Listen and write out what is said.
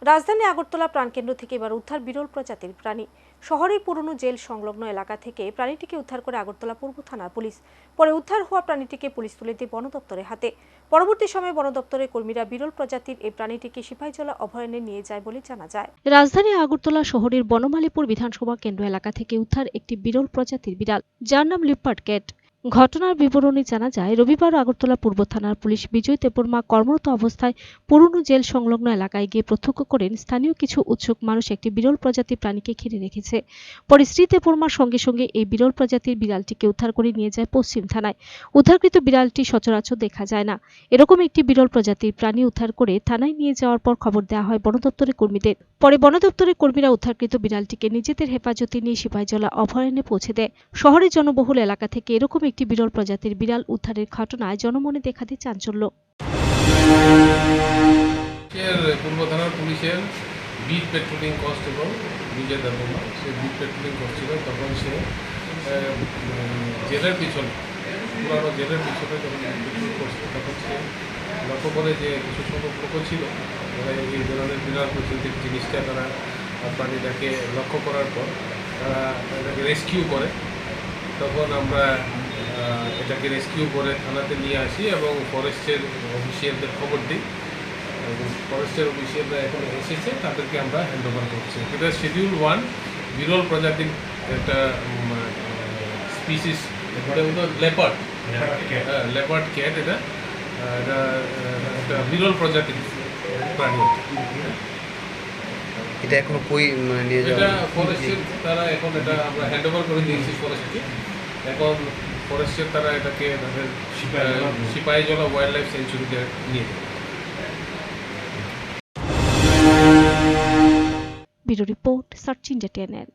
রাজধানী আগরতলা প্রাণকেন্দ্র থেকে এবার উদ্ধার বিরল প্রজাতির প্রাণী। শহরের পুরনো জেল সংলগ্ন এলাকা থেকে প্রাণীটিকে উদ্ধার করে আগরতলা পূর্ব থানার পুলিশ। পরে উদ্ধার হওয়া প্রাণীটিকে পুলিশ তুলে দেয় বন দপ্তরের হাতে। পরবর্তী সময়ে বন দপ্তরের কর্মীরা বিরল প্রজাতির এই প্রাণীটিকে সিপাহীজলা অভয়ারণ্যে নিয়ে যায় বলে জানা যায়। রাজধানী আগরতলা শহরের বনমালীপুর বিধানসভা কেন্দ্র এলাকা থেকে উদ্ধার একটি বিরল প্রজাতির বিড়াল, যার নাম লিপার্ড ক্যাট। ঘটনার বিবরণী জানা যায়, রবিবার আগরতলা পূর্ব থানার পুলিশ বিজয় দেববর্মা কর্মরত অবস্থায় পুরনো জেল সংলগ্ন এলাকায় গিয়ে প্রত্যক্ষ করেন স্থানীয় কিছু উৎসুক মানুষ একটি বিরল প্রজাতির প্রাণীকে ঘিরে রেখেছে। পরে শ্রী দেববর্মার সঙ্গে সঙ্গে এই বিরল প্রজাতির বিড়ালটিকে উদ্ধার করে নিয়ে যায় পশ্চিম থানায়। উদ্ধারকৃত বিড়ালটি সচরাচর দেখা যায় না। এরকম একটি বিরল প্রজাতির প্রাণী উদ্ধার করে থানায় নিয়ে যাওয়ার পর খবর দেওয়া হয় বন দপ্তরের কর্মীদের। পরে বন দপ্তরের কর্মীরা উদ্ধারকৃত বিড়ালটিকে নিজেদের হেফাজতে নিয়ে সিপাহীজলা অভয়ারণ্যে পৌঁছে দেয়। শহরের জনবহুল এলাকা থেকে এরকম একটি বিরল প্রজাতির বিড়াল উদ্ধারের ঘটনায় জনমনে দেখা দেয় চাঞ্চল্য। পূর্ব থানার পুলিশের বিট পেট্রোলিং কনস্টেবল বিজয় দেববর্মা, সে বিট পেট্রোলিং করছিল। তখন সে জেলের পিছনে, পুরানো জেলের পিছনে যখন পেট্রোলিং করছিল, তখন সে লক্ষ্য করে যে কিছু সংখ্যক লোক ছিল যারা এই ধরনের বিরল প্রকৃতির জিনিসটা, তারা প্রাণীটাকে লক্ষ্য করার পর তারা এটাকে রেস্কিউ করে। তখন আমরা এটাকে রেস্কিউ করে থানাতে নিয়ে আসি এবং ফরেস্টের অফিসিয়ালদের খবর দিই। ফরেস্টের অফিসিয়ালরা এখন এসেছে, তাদেরকে আমরা হ্যান্ড ওভার করছি। এটা শিডিউল 1 বিরল প্রজাতির একটা স্পিসিস, এটা হলো লেপার্ড ক্যাট। এটা একটা বিরল প্রজাতির প্রাণী। এটা এখনো কই নিয়ে যাওয়া? এটা ফরেস্টের তারা এখন এটা আমরা হ্যান্ড ওভার করে দিয়েছি ফরেস্টকে। এখন ফরেস্টের তারা এটাকে তাদের সিপাহীজলা ওয়াইল্ড লাইফ সেঞ্চুরিতে নিয়ে যাবে। Bureau report, search India channel.